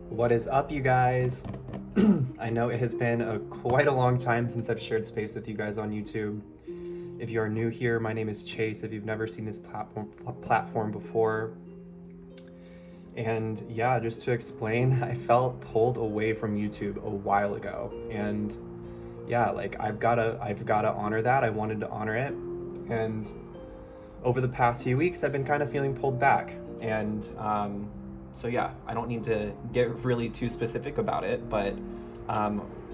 What is up, you guys? I know it has been quite a long time since I've shared space with you guys on YouTube. If you are new here, my name is Chase. If you've never seen this platform before, and yeah, just to explain, I felt pulled away from YouTube a while ago, and yeah, like I've gotta honor that. I wanted to honor it, and over the past few weeks, I've been kind of feeling pulled back, and so yeah, I don't need to get really too specific about it, but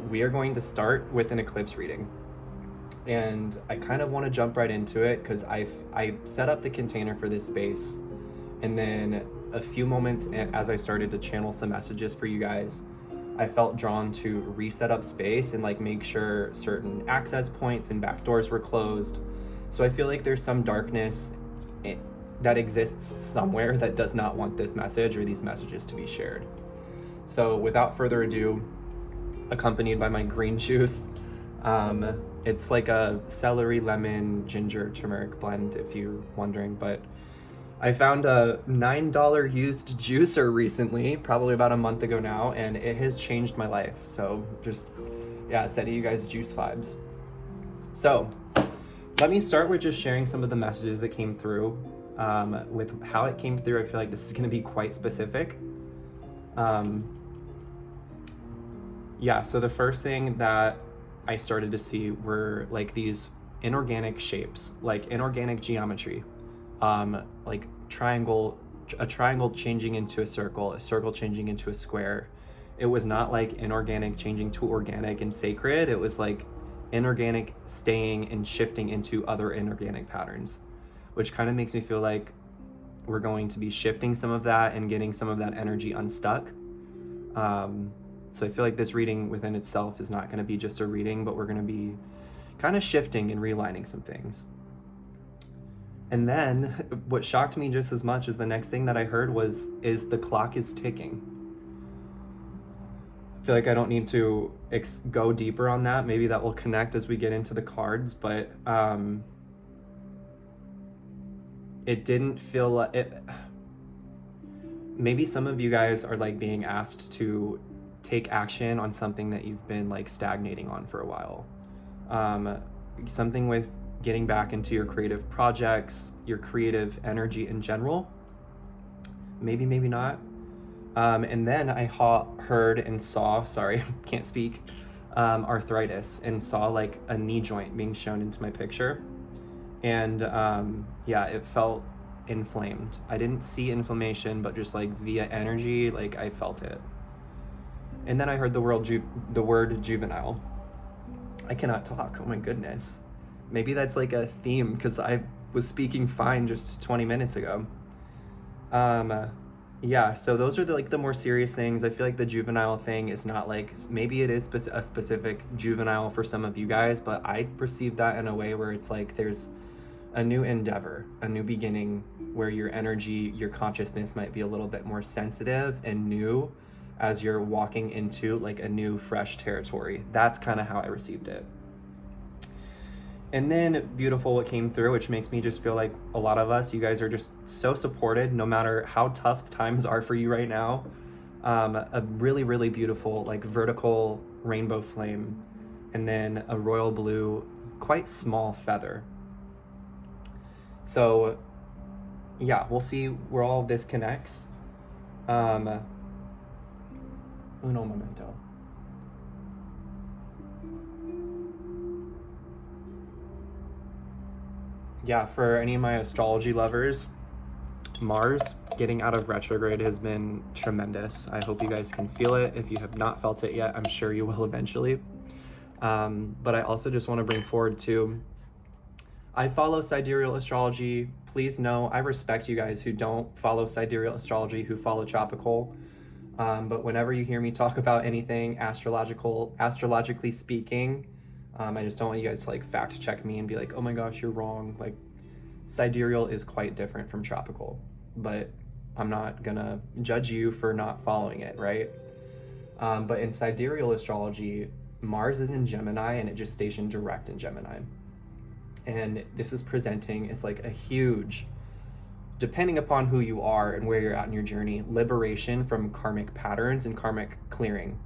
we are going to start with an eclipse reading. And I kind of want to jump right into it because I set up the container for this space, and then a few moments as I started to channel some messages for you guys, I felt drawn to reset up space and like make sure certain access points and back doors were closed. So I feel like there's some darkness that exists somewhere that does not want this message or these messages to be shared. So without further ado, accompanied by my green juice, it's like a celery, lemon, ginger, turmeric blend, if you're wondering, but I found a $9 used juicer recently, probably about a month ago now, and it has changed my life. So just, yeah, sending you guys juice vibes. So let me start with just sharing some of the messages that came through. With how it came through, I feel like this is going to be quite specific. Yeah, so the first thing that I started to see were like these inorganic shapes, like inorganic geometry, like a triangle changing into a circle changing into a square. It was not like inorganic changing to organic and sacred. It was like inorganic staying and shifting into other inorganic patterns, which kind of makes me feel like we're going to be shifting some of that and getting some of that energy unstuck. So I feel like this reading within itself is not going to be just a reading, but we're going to be kind of shifting and realigning some things. And then what shocked me just as much as the next thing that I heard is the clock is ticking. I feel like I don't need to go deeper on that. Maybe that will connect as we get into the cards, but it didn't feel like it. Maybe some of you guys are like being asked to take action on something that you've been like stagnating on for a while. Something with getting back into your creative projects, your creative energy in general. Maybe not. And then I heard and saw, sorry, can't speak, arthritis, and saw like a knee joint being shown into my picture. And yeah, it felt inflamed. I didn't see inflammation, but just like via energy, like I felt it. And then I heard the word juvenile. I cannot talk, oh my goodness. Maybe that's like a theme because I was speaking fine just 20 minutes ago. Yeah, so those are the more serious things. I feel like the juvenile thing is not like, maybe it is a specific juvenile for some of you guys, but I perceive that in a way where it's like there's a new endeavor, a new beginning where your energy, your consciousness might be a little bit more sensitive and new as you're walking into like a new fresh territory. That's kind of how I received it. And then beautiful what came through, which makes me just feel like a lot of us, you guys are just so supported no matter how tough times are for you right now. A really, really beautiful like vertical rainbow flame, and then a royal blue, quite small feather. So yeah, we'll see where all of this connects. Uno momento. Yeah, for any of my astrology lovers, Mars getting out of retrograde has been tremendous. I hope you guys can feel it. If you have not felt it yet, I'm sure you will eventually. But I also just want to bring forward too, I follow sidereal astrology. Please know I respect you guys who don't follow sidereal astrology, who follow tropical. But whenever you hear me talk about anything astrologically speaking, I just don't want you guys to like fact check me and be like, oh my gosh, you're wrong. Like sidereal is quite different from tropical, but I'm not gonna judge you for not following it, right? But in sidereal astrology, Mars is in Gemini and it just stationed direct in Gemini. And this is presenting as like a huge depending upon who you are and where you're at in your journey, liberation from karmic patterns and karmic clearing.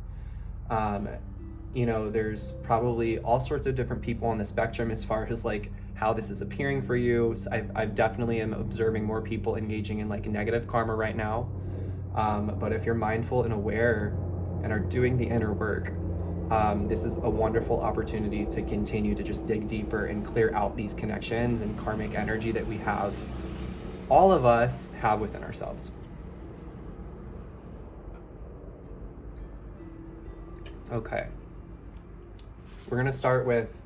You know, there's probably all sorts of different people on the spectrum as far as like how this is appearing for you. So I definitely am observing more people engaging in like negative karma right now. But if you're mindful and aware and are doing the inner work, this is a wonderful opportunity to continue to just dig deeper and clear out these connections and karmic energy that we have, all of us have within ourselves. Okay. We're gonna start with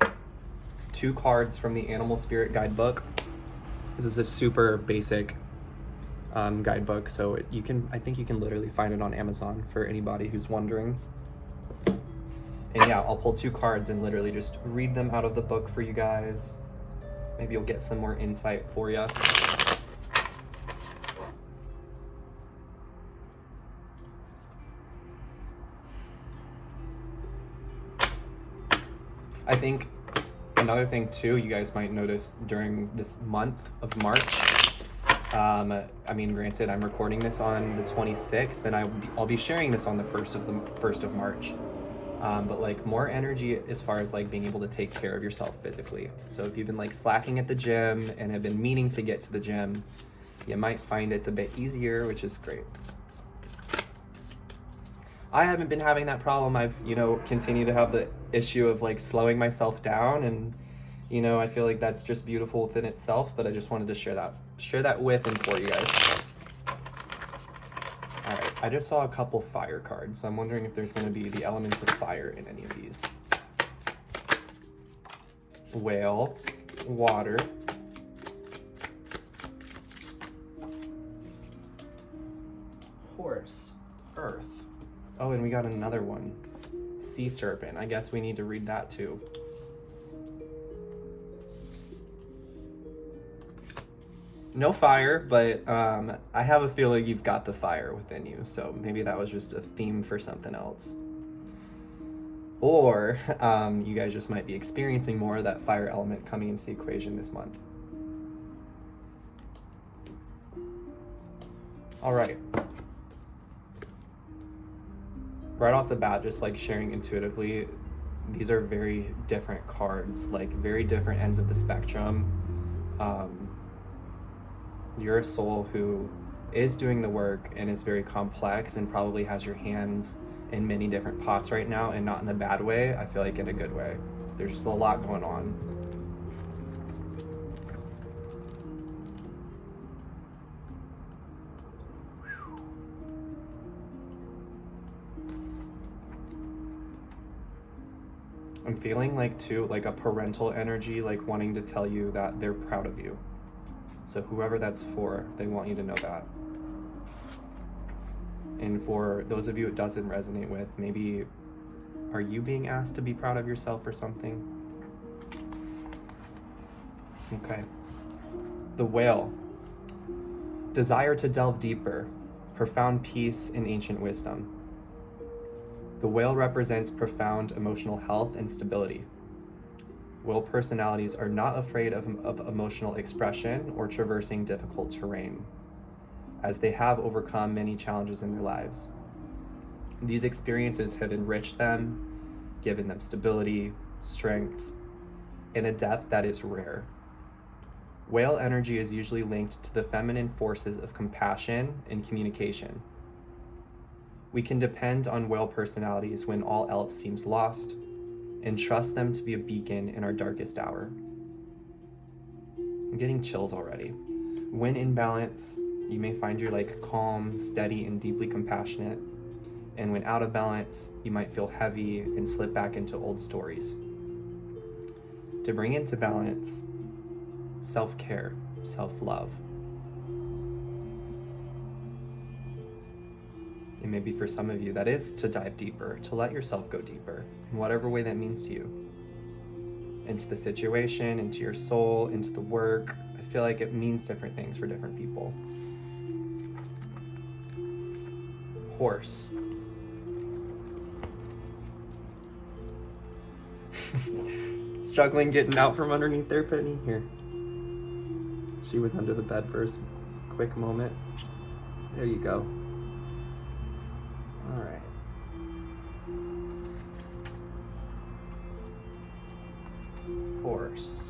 2 cards from the Animal Spirit Guidebook. This is a super basic guidebook, so I think you can literally find it on Amazon for anybody who's wondering. And yeah, I'll pull 2 cards and literally just read them out of the book for you guys. Maybe you'll get some more insight for you. I think another thing too, you guys might notice during this month of March, I mean, granted, I'm recording this on the 26th, and I'll be sharing this on the 1st of March. But like more energy as far as like being able to take care of yourself physically. So if you've been like slacking at the gym and have been meaning to get to the gym, you might find it's a bit easier, which is great. I haven't been having that problem. I've, continued to have the issue of like slowing myself down, and I feel like that's just beautiful within itself, but I just wanted to share that with and for you guys. All right, I just saw a couple fire cards, so I'm wondering if there's going to be the elements of fire in any of these. Whale, water, horse, earth. Oh, and we got another one. Sea serpent. I guess we need to read that too. No fire, but I have a feeling you've got the fire within you, so maybe that was just a theme for something else. Or you guys just might be experiencing more of that fire element coming into the equation this month. All right. Right off the bat, just like sharing intuitively, these are very different cards, like very different ends of the spectrum. You're a soul who is doing the work and is very complex and probably has your hands in many different pots right now, and not in a bad way. I feel like in a good way. There's just a lot going on. I'm feeling like too, like a parental energy, like wanting to tell you that they're proud of you. So whoever that's for, they want you to know that. And for those of you it doesn't resonate with, maybe are you being asked to be proud of yourself or something? Okay. The whale. Desire to delve deeper, profound peace and ancient wisdom. The whale represents profound emotional health and stability. Whale personalities are not afraid of emotional expression or traversing difficult terrain, as they have overcome many challenges in their lives. These experiences have enriched them, given them stability, strength, and a depth that is rare. Whale energy is usually linked to the feminine forces of compassion and communication. We can depend on whale personalities when all else seems lost, and trust them to be a beacon in our darkest hour. I'm getting chills already. When in balance, you may find you're like calm, steady, and deeply compassionate. And when out of balance, you might feel heavy and slip back into old stories. To bring into balance, self-care, self-love. And maybe for some of you, that is to dive deeper, to let yourself go deeper, in whatever way that means to you. Into the situation, into your soul, into the work. I feel like it means different things for different people. Horse. Struggling getting out from underneath there, Penny? Here. She went under the bed for a quick moment. There you go. All right. Horse.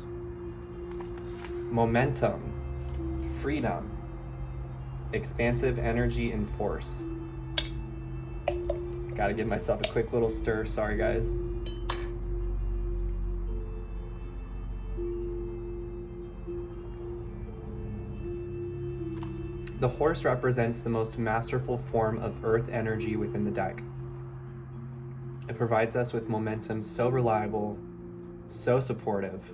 Momentum, freedom, expansive energy and force. Gotta give myself a quick little stir, sorry guys. The horse represents the most masterful form of earth energy within the deck. It provides us with momentum so reliable, so supportive,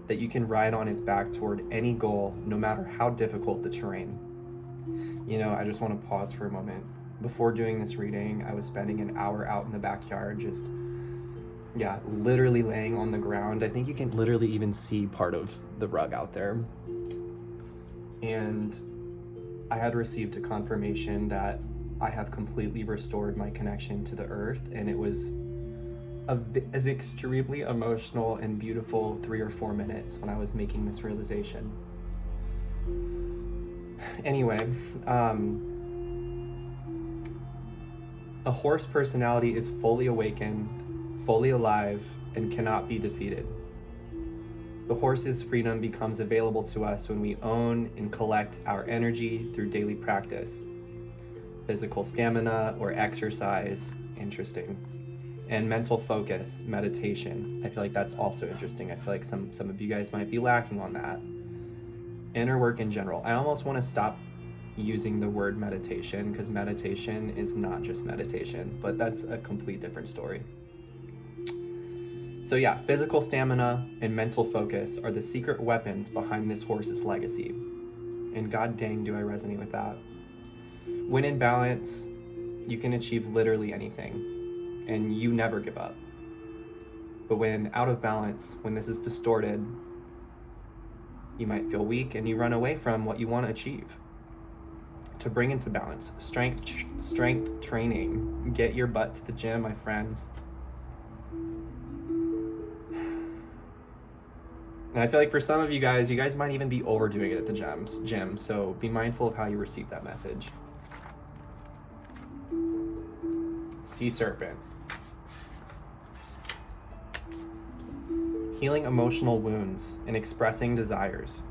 that you can ride on its back toward any goal, no matter how difficult the terrain. You know, I just want to pause for a moment. Before doing this reading, I was spending an hour out in the backyard, just, literally laying on the ground. I think you can literally even see part of the rug out there. And I had received a confirmation that I have completely restored my connection to the earth, and it was an extremely emotional and beautiful 3 or 4 minutes when I was making this realization. Anyway, a horse personality is fully awakened, fully alive, and cannot be defeated. The horse's freedom becomes available to us when we own and collect our energy through daily practice. Physical stamina or exercise, interesting. And mental focus, meditation. I feel like that's also interesting. I feel like some of you guys might be lacking on that. Inner work in general. I almost want to stop using the word meditation, because meditation is not just meditation, but that's a complete different story. So yeah, physical stamina and mental focus are the secret weapons behind this horse's legacy. And god dang, do I resonate with that. When in balance, you can achieve literally anything, and you never give up. But when out of balance, when this is distorted, you might feel weak and you run away from what you want to achieve. To bring into balance, strength training. Get your butt to the gym, my friends. And I feel like for some of you guys might even be overdoing it at the gym, so be mindful of how you receive that message. Sea serpent. Healing emotional wounds and expressing desires.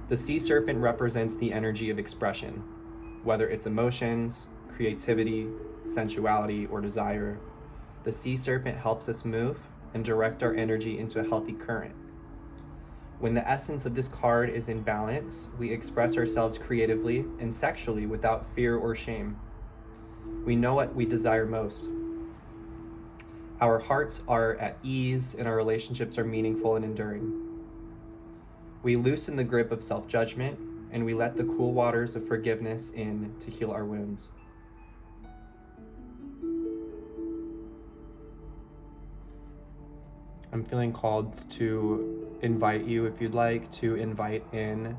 The sea serpent represents the energy of expression, whether it's emotions, creativity, sensuality, or desire. The sea serpent helps us move and direct our energy into a healthy current. When the essence of this card is in balance, we express ourselves creatively and sexually without fear or shame. We know what we desire most. Our hearts are at ease and our relationships are meaningful and enduring. We loosen the grip of self-judgment and we let the cool waters of forgiveness in to heal our wounds. I'm feeling called to invite you, if you'd like, to invite in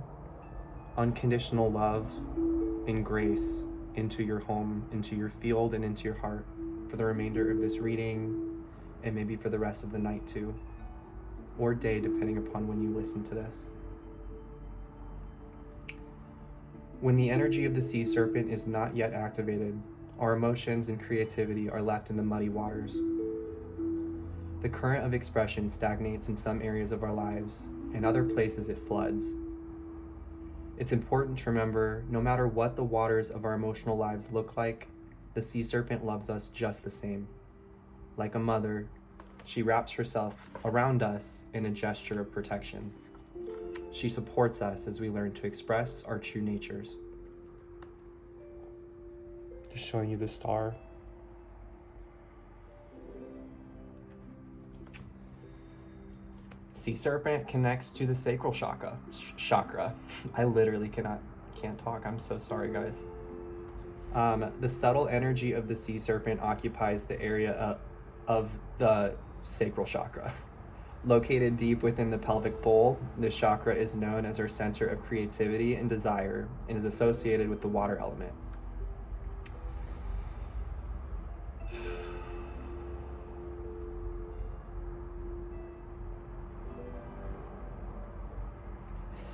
unconditional love and grace into your home, into your field, and into your heart for the remainder of this reading, and maybe for the rest of the night too, or day, depending upon when you listen to this. When the energy of the sea serpent is not yet activated, our emotions and creativity are left in the muddy waters. The current of expression stagnates in some areas of our lives, in other places it floods. It's important to remember, no matter what the waters of our emotional lives look like, the sea serpent loves us just the same. Like a mother, she wraps herself around us in a gesture of protection. She supports us as we learn to express our true natures. Just showing you the star. Sea serpent connects to the sacral chakra. I literally can't talk. I'm so sorry, guys. The subtle energy of the sea serpent occupies the area of the sacral chakra. Located deep within the pelvic bowl, this chakra is known as our center of creativity and desire and is associated with the water element.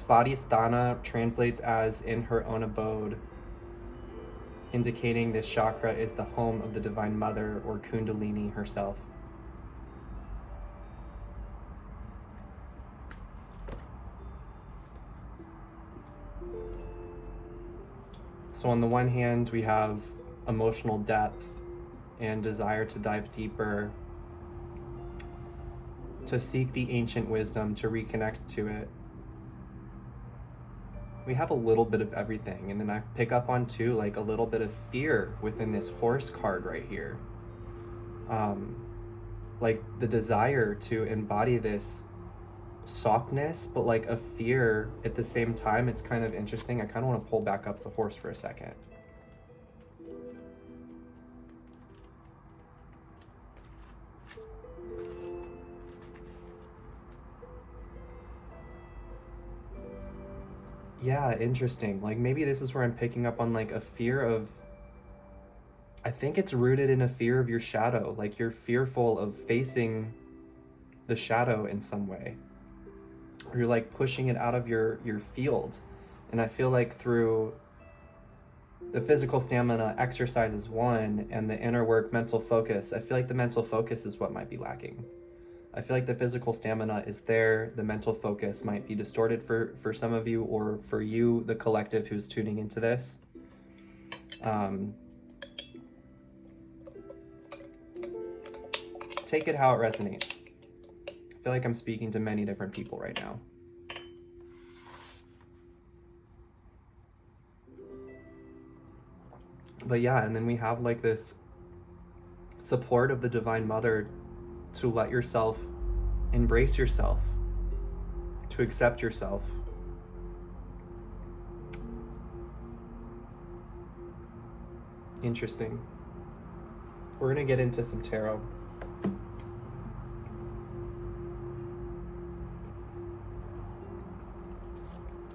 Svadhisthana translates as in her own abode, indicating this chakra is the home of the Divine Mother, or Kundalini herself. So on the one hand, we have emotional depth and desire to dive deeper, to seek the ancient wisdom, to reconnect to it. We have a little bit of everything. And then I pick up on too, like a little bit of fear within this horse card right here. Like the desire to embody this softness, but like a fear at the same time. It's kind of interesting. I kind of want to pull back up the horse for a second. Yeah, interesting. Like maybe this is where I'm picking up on like a fear of, I think it's rooted in a fear of your shadow. Like you're fearful of facing the shadow in some way. Or you're like pushing it out of your field. And I feel like through the physical stamina exercise is one, and the inner work, mental focus, I feel like the mental focus is what might be lacking. I feel like the physical stamina is there. The mental focus might be distorted for some of you, or for you, the collective who's tuning into this. Take it how it resonates. I feel like I'm speaking to many different people right now. But yeah, and then we have like this support of the Divine Mother to let yourself embrace yourself, to accept yourself. Interesting. We're gonna get into some tarot.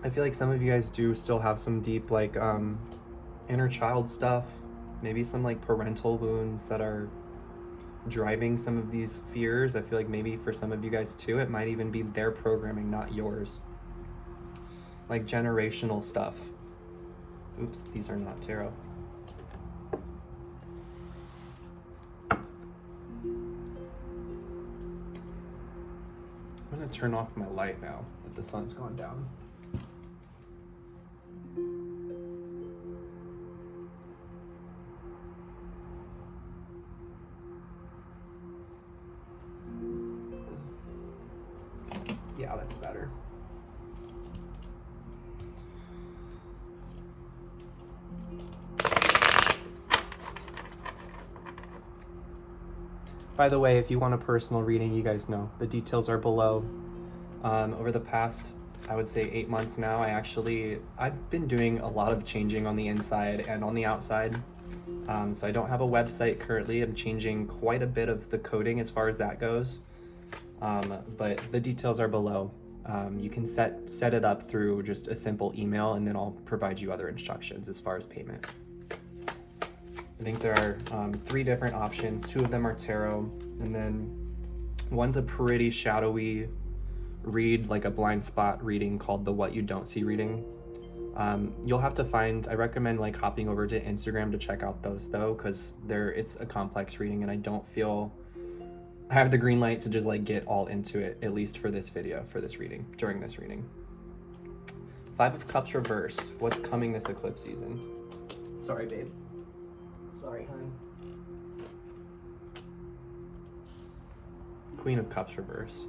I feel like some of you guys do still have some deep like inner child stuff, maybe some like parental wounds that are driving some of these fears. I feel like maybe for some of you guys too, it might even be their programming, not yours. Like generational stuff. Oops, these are not tarot. I'm gonna turn off my light now that the sun's gone down. Yeah, that's better. By the way, if you want a personal reading, you guys know the details are below. Over the past, I would say 8 months now, I've been doing a lot of changing on the inside and on the outside. So I don't have a website currently. I'm changing quite a bit of the coding as far as that goes. But the details are below. You can set it up through just a simple email, and then I'll provide you other instructions as far as payment. I think there are 3 different options. 2 of them are tarot, and then one's a pretty shadowy read, like a blind spot reading called the What You Don't See reading. You'll have to find, I recommend like hopping over to Instagram to check out those though, because it's a complex reading, and I don't feel I have the green light to just like get all into it, at least for this video, for this reading, during this reading. 5 of Cups reversed. What's coming this eclipse season? Sorry, babe. Sorry, hon. Queen of Cups reversed.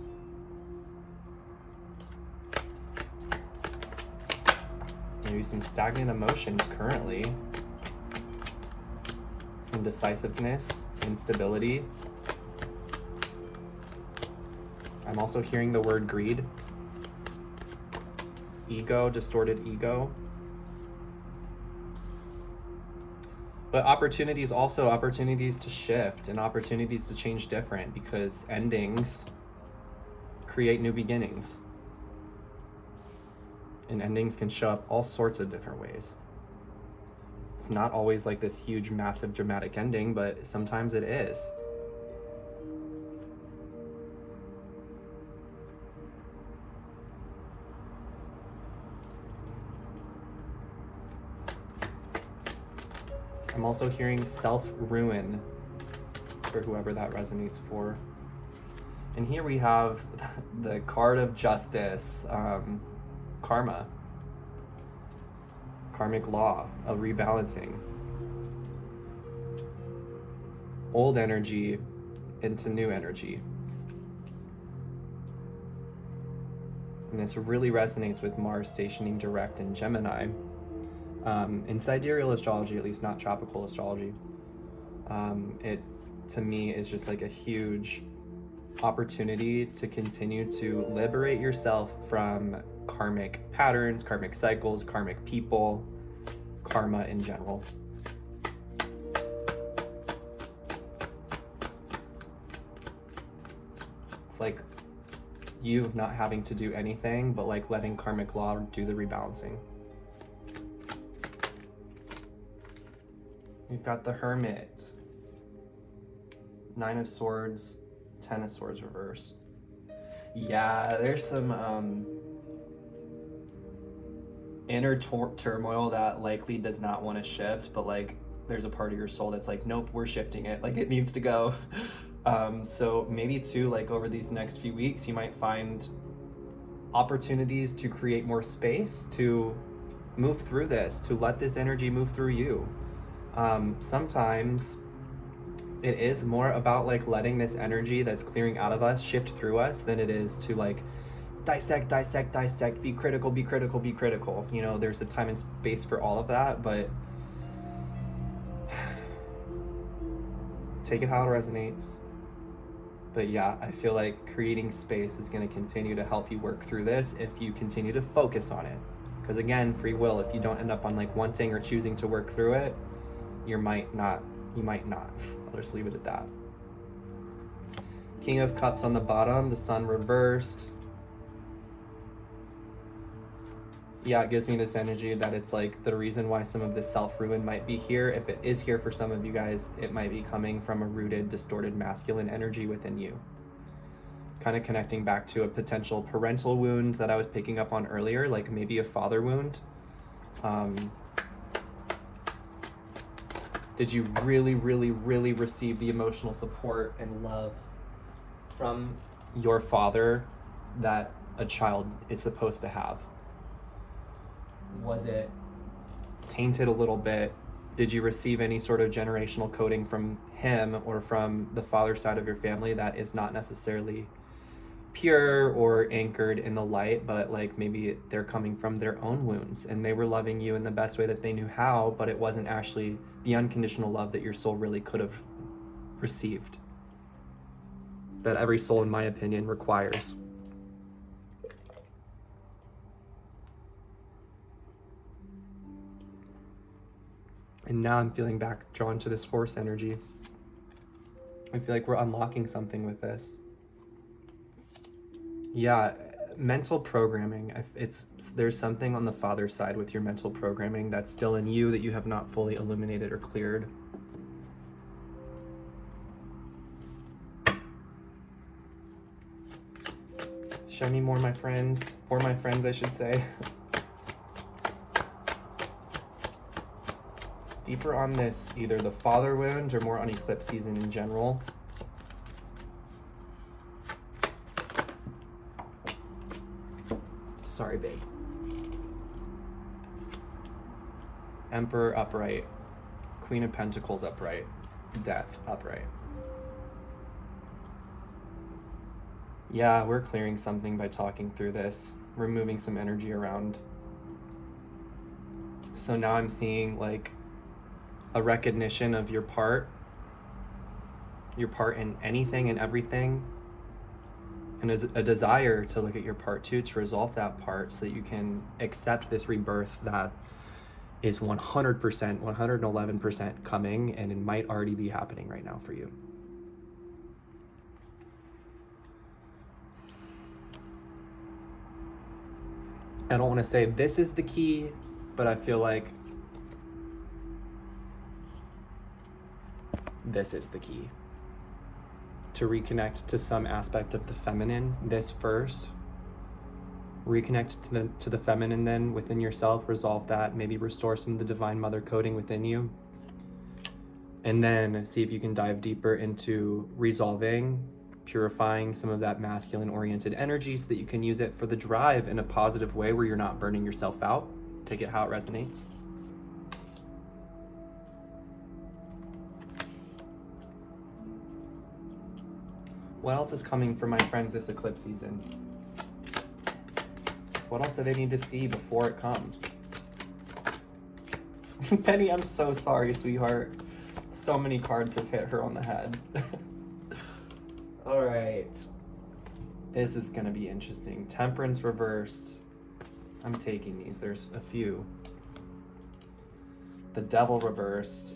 Maybe some stagnant emotions currently. Indecisiveness, instability. I'm also hearing the word greed. Ego, distorted ego. But opportunities to shift and opportunities to change different, because endings create new beginnings. And endings can show up all sorts of different ways. It's not always like this huge, massive, dramatic ending, but sometimes it is. I'm also hearing self-ruin for whoever that resonates for. And here we have the card of justice, karma, karmic law of rebalancing. Old energy into new energy. And this really resonates with Mars stationing direct in Gemini. In sidereal astrology, at least not tropical astrology, it to me is just like a huge opportunity to continue to liberate yourself from karmic patterns, karmic cycles, karmic people, karma in general. It's like you not having to do anything, but like letting karmic law do the rebalancing. We've got the Hermit, 9 of Swords, 10 of Swords reversed. Yeah, there's some inner turmoil that likely does not want to shift, but like there's a part of your soul that's like, nope, we're shifting it, like it needs to go. So maybe too, like over these next few weeks, you might find opportunities to create more space to move through this, to let this energy move through you. Sometimes it is more about like letting this energy that's clearing out of us shift through us than it is to like dissect, be critical. You know, there's a time and space for all of that, but take it how it resonates. But yeah, I feel like creating space is going to continue to help you work through this if you continue to focus on it. Because again, free will, if you don't end up on like wanting or choosing to work through it, you might not. I'll just leave it at that. King of Cups on the bottom, the Sun reversed. Yeah, it gives me this energy that it's like the reason why some of this self-ruin might be here. If it is here for some of you guys, it might be coming from a rooted, distorted masculine energy within you. Kind of connecting back to a potential parental wound that I was picking up on earlier, like maybe a father wound. Did you really receive the emotional support and love from your father that a child is supposed to have? Was it tainted a little bit? Did you receive any sort of generational coding from him or from the father side of your family that is not necessarily pure or anchored in the light, but like maybe they're coming from their own wounds and they were loving you in the best way that they knew how, but it wasn't actually the unconditional love that your soul really could have received, that every soul, in my opinion, requires. And now I'm feeling back drawn to this horse energy. I feel like we're unlocking something with this. Yeah, mental programming. There's something on the father side with your mental programming that's still in you that you have not fully illuminated or cleared. Show me more, my friends. For my friends, I should say. Deeper on this, either the father wound or more on eclipse season in general. Sorry, babe. Emperor upright. Queen of Pentacles upright. Death upright. Yeah, we're clearing something by talking through this, removing some energy around. So now I'm seeing like a recognition of your part in anything and everything, and a desire to look at your part too, to resolve that part so that you can accept this rebirth that is 100%, 111% coming, and it might already be happening right now for you. I don't want to say this is the key, but I feel like this is the key. To reconnect to some aspect of the feminine, this first. Reconnect to the feminine then within yourself, resolve that, maybe restore some of the divine mother coding within you. And then see if you can dive deeper into resolving, purifying some of that masculine oriented energy so that you can use it for the drive in a positive way where you're not burning yourself out. Take it how it resonates. What else is coming for my friends this eclipse season? What else do they need to see before it comes? Penny, I'm so sorry, sweetheart. So many cards have hit her on the head. All right. This is going to be interesting. Temperance reversed. I'm taking these. There's a few. The Devil reversed.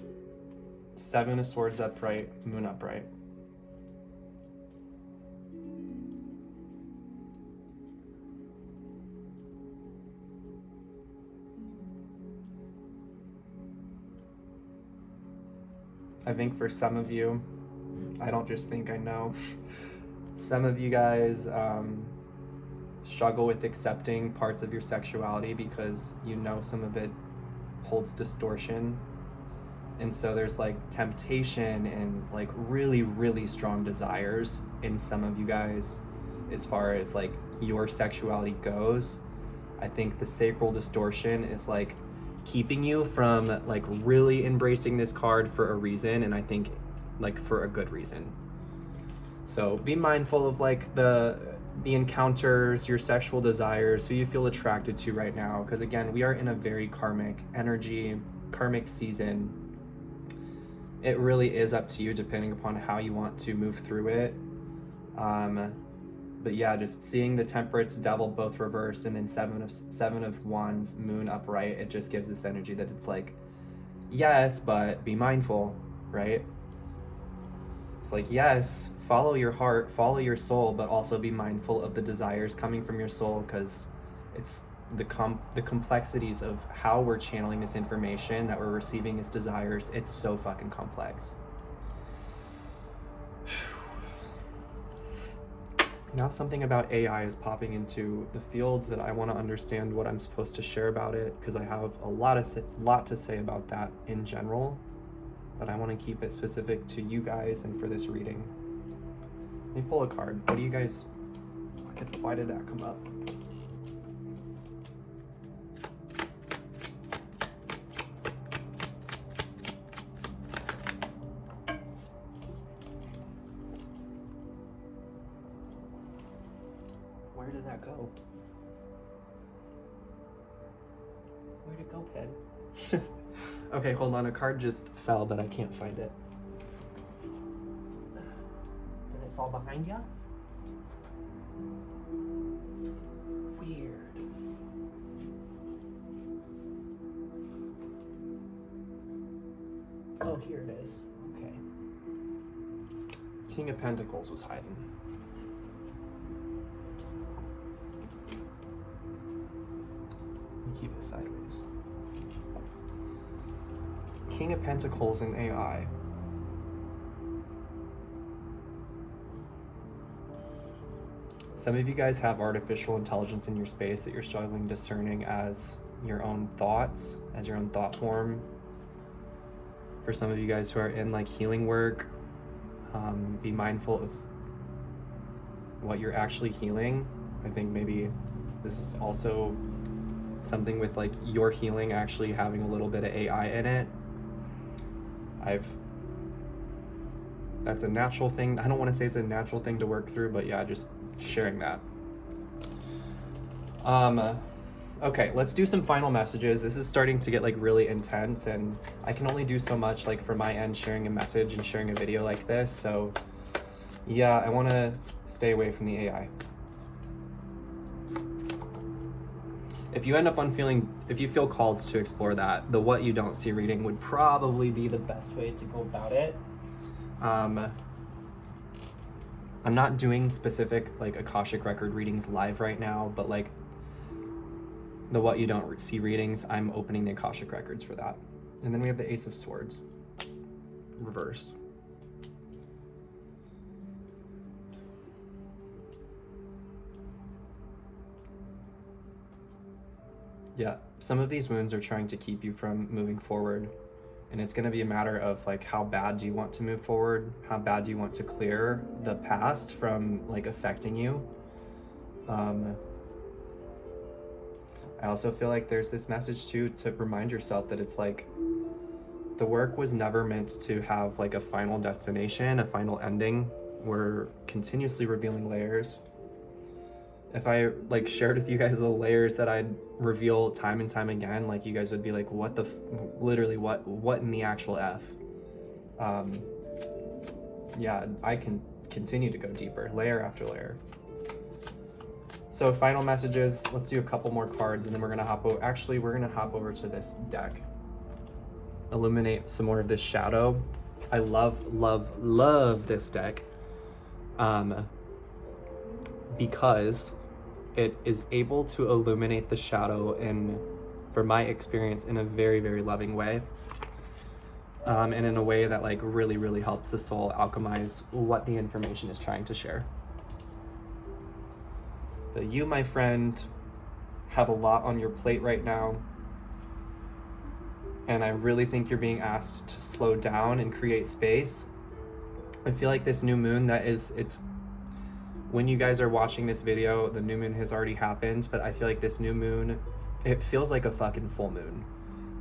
Seven of Swords upright. Moon upright. I think for some of you, I don't just think, I know, some of you guys struggle with accepting parts of your sexuality because you know some of it holds distortion. And so there's like temptation and like really, really strong desires in some of you guys as far as like your sexuality goes. I think the sacral distortion is like keeping you from like really embracing this card for a reason, and I think like for a good reason. So be mindful of like the encounters, your sexual desires, who you feel attracted to right now, because again, we are in a very karmic energy, karmic season. It really is up to you depending upon how you want to move through it. But yeah, just seeing the Temperance, Devil both reversed, and then seven of Wands, Moon upright, it just gives this energy that it's like, yes, but be mindful, right? It's like, yes, follow your heart, follow your soul, but also be mindful of the desires coming from your soul, because it's the complexities of how we're channeling this information that we're receiving as desires. It's so fucking complex. Now something about AI is popping into the fields that I want to understand what I'm supposed to share about it, because I have a lot to say about that in general, but I want to keep it specific to you guys and for this reading. Let me pull a card. What do you guys, why did that come up? Where did that go? Where'd it go, Pen? Okay, hold on. A card just fell, but I can't find it. Did it fall behind you? Weird. Oh, here it is. Okay. King of Pentacles was hiding. Keep it sideways. King of Pentacles in AI. Some of you guys have artificial intelligence in your space that you're struggling discerning as your own thoughts, as your own thought form. For some of you guys who are in like healing work, be mindful of what you're actually healing. I think maybe this is also something with like your healing actually having a little bit of AI in it. That's a natural thing. I don't want to say it's a natural thing to work through, but yeah, just sharing that. Okay, let's do some final messages. This is starting to get like really intense, and I can only do so much like from my end sharing a message and sharing a video like this. So yeah, I want to stay away from the AI. If you end up if you feel called to explore that, the what you don't see reading would probably be the best way to go about it. I'm not doing specific like Akashic record readings live right now, but like the what you don't see readings, I'm opening the Akashic records for that. And then we have the Ace of Swords reversed. Yeah, some of these wounds are trying to keep you from moving forward And it's going to be a matter of like, how bad do you want to move forward? How bad do you want to clear the past from like affecting you? I also feel like there's this message too, to remind yourself that it's like, the work was never meant to have like a final destination, a final ending. We're continuously revealing layers. If I like shared with you guys the layers that I'd reveal time and time again, like you guys would be like, what the literally what in the actual F? Yeah, I can continue to go deeper, layer after layer. So final messages, let's do a couple more cards and then we're gonna hop over. Actually, we're gonna hop over to this deck. Illuminate some more of this shadow. I love this deck. Because it is able to illuminate the shadow in, from my experience, in a very, very loving way. And in a way that like really helps the soul alchemize what the information is trying to share. But you, my friend, have a lot on your plate right now. And I really think you're being asked to slow down and create space. I feel like this new moon it's when you guys are watching this video, the new moon has already happened, but I feel like this new moon, it feels like a fucking full moon.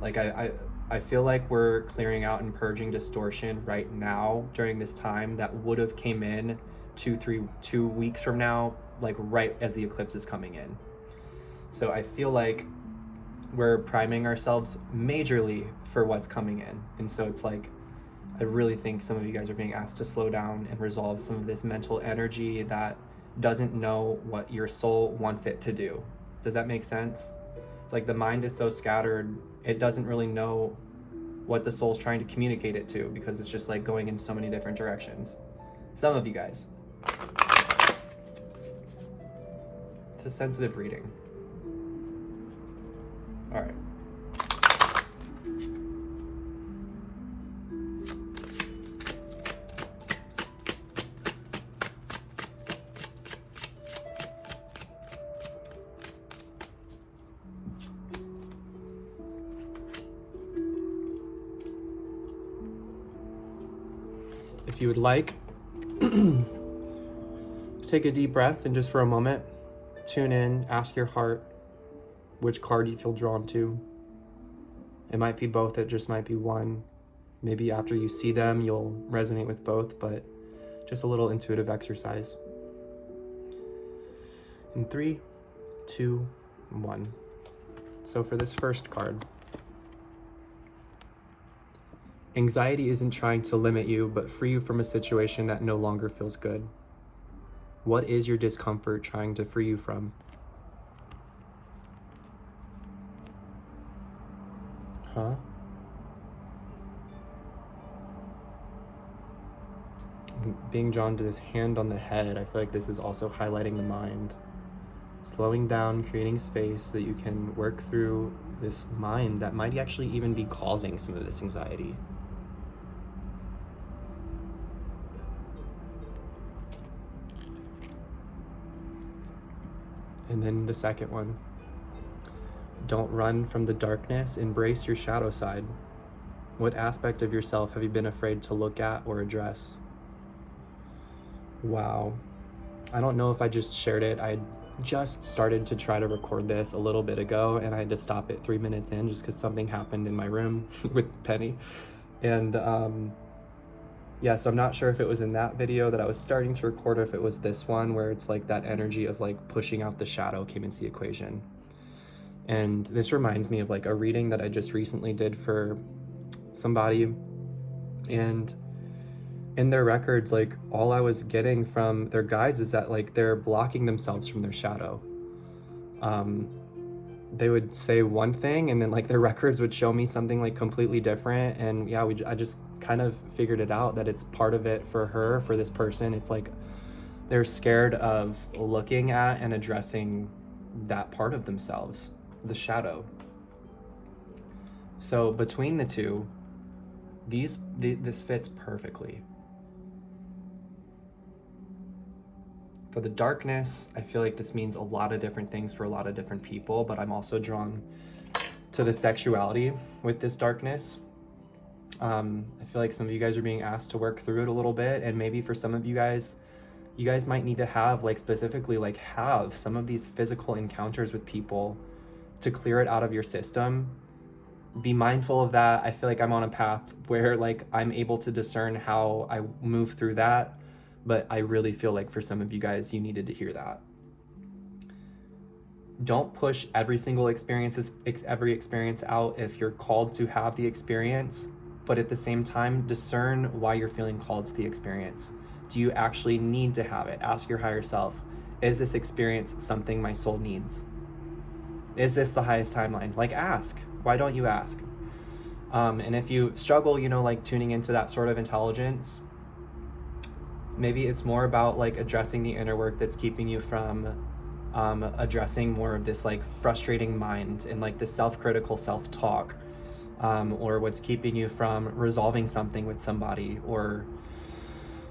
Like I feel like we're clearing out and purging distortion right now during this time that would have came in 2 weeks from now, like right as the eclipse is coming in. So I feel like we're priming ourselves majorly for what's coming in. And so it's like, I really think some of you guys are being asked to slow down and resolve some of this mental energy that doesn't know what your soul wants it to do. Does that make sense? It's like the mind is so scattered, it doesn't really know what the soul's trying to communicate it to, because it's just like going in so many different directions. Some of you guys. It's a sensitive reading. All right. If you would like, take a deep breath and just for a moment, tune in, ask your heart which card you feel drawn to. It might be both, it just might be one. Maybe after you see them, you'll resonate with both, but just a little intuitive exercise. In 3, 2, 1. So for this first card, anxiety isn't trying to limit you, but free you from a situation that no longer feels good. What is your discomfort trying to free you from? Being drawn to this hand on the head, I feel like this is also highlighting the mind. Slowing down, creating space so that you can work through this mind that might actually even be causing some of this anxiety. And then the second one. Don't run from the darkness, embrace your shadow side. What aspect of yourself have you been afraid to look at or address? Wow. I don't know if I just shared it. I just started to try to record this a little bit ago and I had to stop it 3 minutes in just because something happened in my room with Penny. And yeah, so I'm not sure if it was in that video that I was starting to record or if it was this one where it's like that energy of like pushing out the shadow came into the equation. And this reminds me of like a reading that I just recently did for somebody, and in their records, like all I was getting from their guides is that like they're blocking themselves from their shadow. They would say one thing and then like their records would show me something like completely different. And yeah, I just kind of figured it out that it's part of it for her, for this person. It's like they're scared of looking at and addressing that part of themselves, the shadow. So between the two, this fits perfectly. For the darkness, I feel like this means a lot of different things for a lot of different people, but I'm also drawn to the sexuality with this darkness. I feel like some of you guys are being asked to work through it a little bit, and maybe for some of you guys might need to have, like, specifically, like, have some of these physical encounters with people to clear it out of your system. Be mindful of that. I feel like I'm on a path where, like, I'm able to discern how I move through that, but I really feel like for some of you guys, you needed to hear that. Don't push every experience out if you're called to have the experience, but at the same time, discern why you're feeling called to the experience. Do you actually need to have it? Ask your higher self, is this experience something my soul needs? Is this the highest timeline? Like, ask. Why don't you ask? And if you struggle, like, tuning into that sort of intelligence, maybe it's more about, like, addressing the inner work that's keeping you from addressing more of this, like, frustrating mind and, like, the self-critical self-talk, or what's keeping you from resolving something with somebody or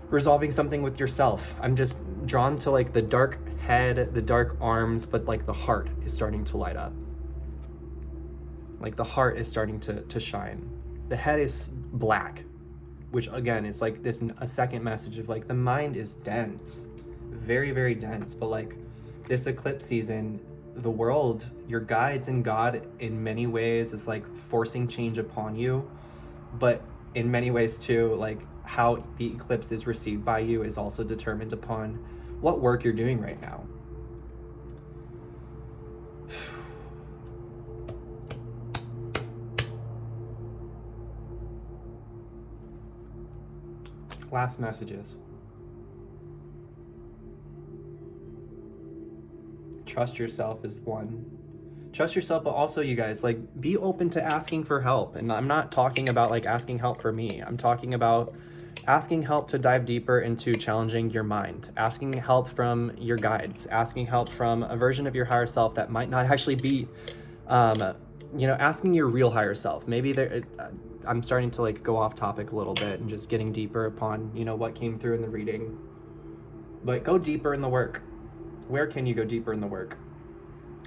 resolving something with yourself. I'm just drawn to, like, the dark head, the dark arms, but, like, the heart is starting to light up. Like, the heart is starting to shine. The head is black, which again is like a second message of, like, the mind is dense, very, very dense. But, like, this eclipse season, the world, your guides and God in many ways is, like, forcing change upon you, but in many ways too, like, how the eclipse is received by you is also determined upon what work you're doing right now. Last messages. Trust yourself is one. Trust yourself, but also, you guys, like, be open to asking for help. And I'm not talking about, like, asking help for me. I'm talking about asking help to dive deeper into challenging your mind, asking help from your guides, asking help from a version of your higher self that might not actually be, asking your real higher self. Maybe I'm starting to, like, go off topic a little bit and just getting deeper upon, what came through in the reading. But go deeper in the work. Where can you go deeper in the work?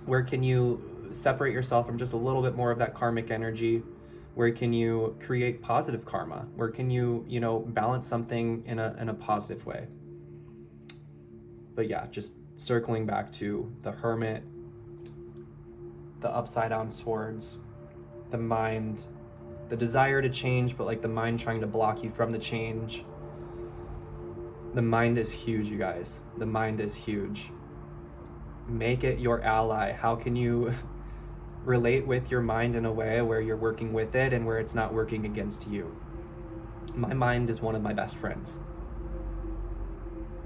Where can you separate yourself from just a little bit more of that karmic energy? Where can you create positive karma? Where can you, balance something in a positive way? But yeah, just circling back to the Hermit, the upside down swords, the mind, the desire to change, but, like, the mind trying to block you from the change. The mind is huge, you guys. The mind is huge. Make it your ally. How can you relate with your mind in a way where you're working with it and where it's not working against you? My mind is one of my best friends.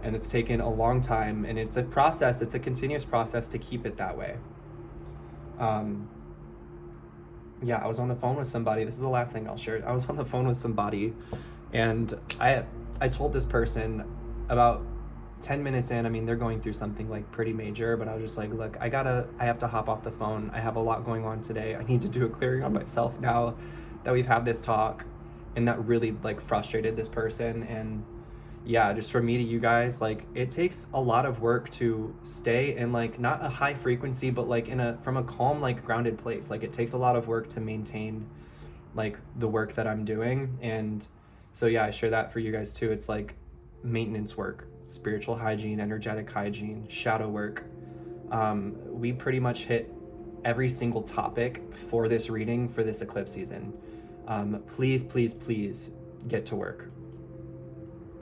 And it's taken a long time, and it's a process. It's a continuous process to keep it that way. Yeah, I was on the phone with somebody. This is the last thing I'll share. I was on the phone with somebody, and I told this person about 10 minutes in, I mean, they're going through something, like, pretty major, but I was just like, look, I have to hop off the phone. I have a lot going on today. I need to do a clearing on myself now that we've had this talk. And that really, like, frustrated this person. And yeah, just from me to you guys, like, it takes a lot of work to stay in, like, not a high frequency, but, like, from a calm, like, grounded place. Like, it takes a lot of work to maintain, like, the work that I'm doing. And so yeah, I share that for you guys too. It's like maintenance work, spiritual hygiene, energetic hygiene, shadow work. We pretty much hit every single topic for this reading for this eclipse season. Please, please, please get to work.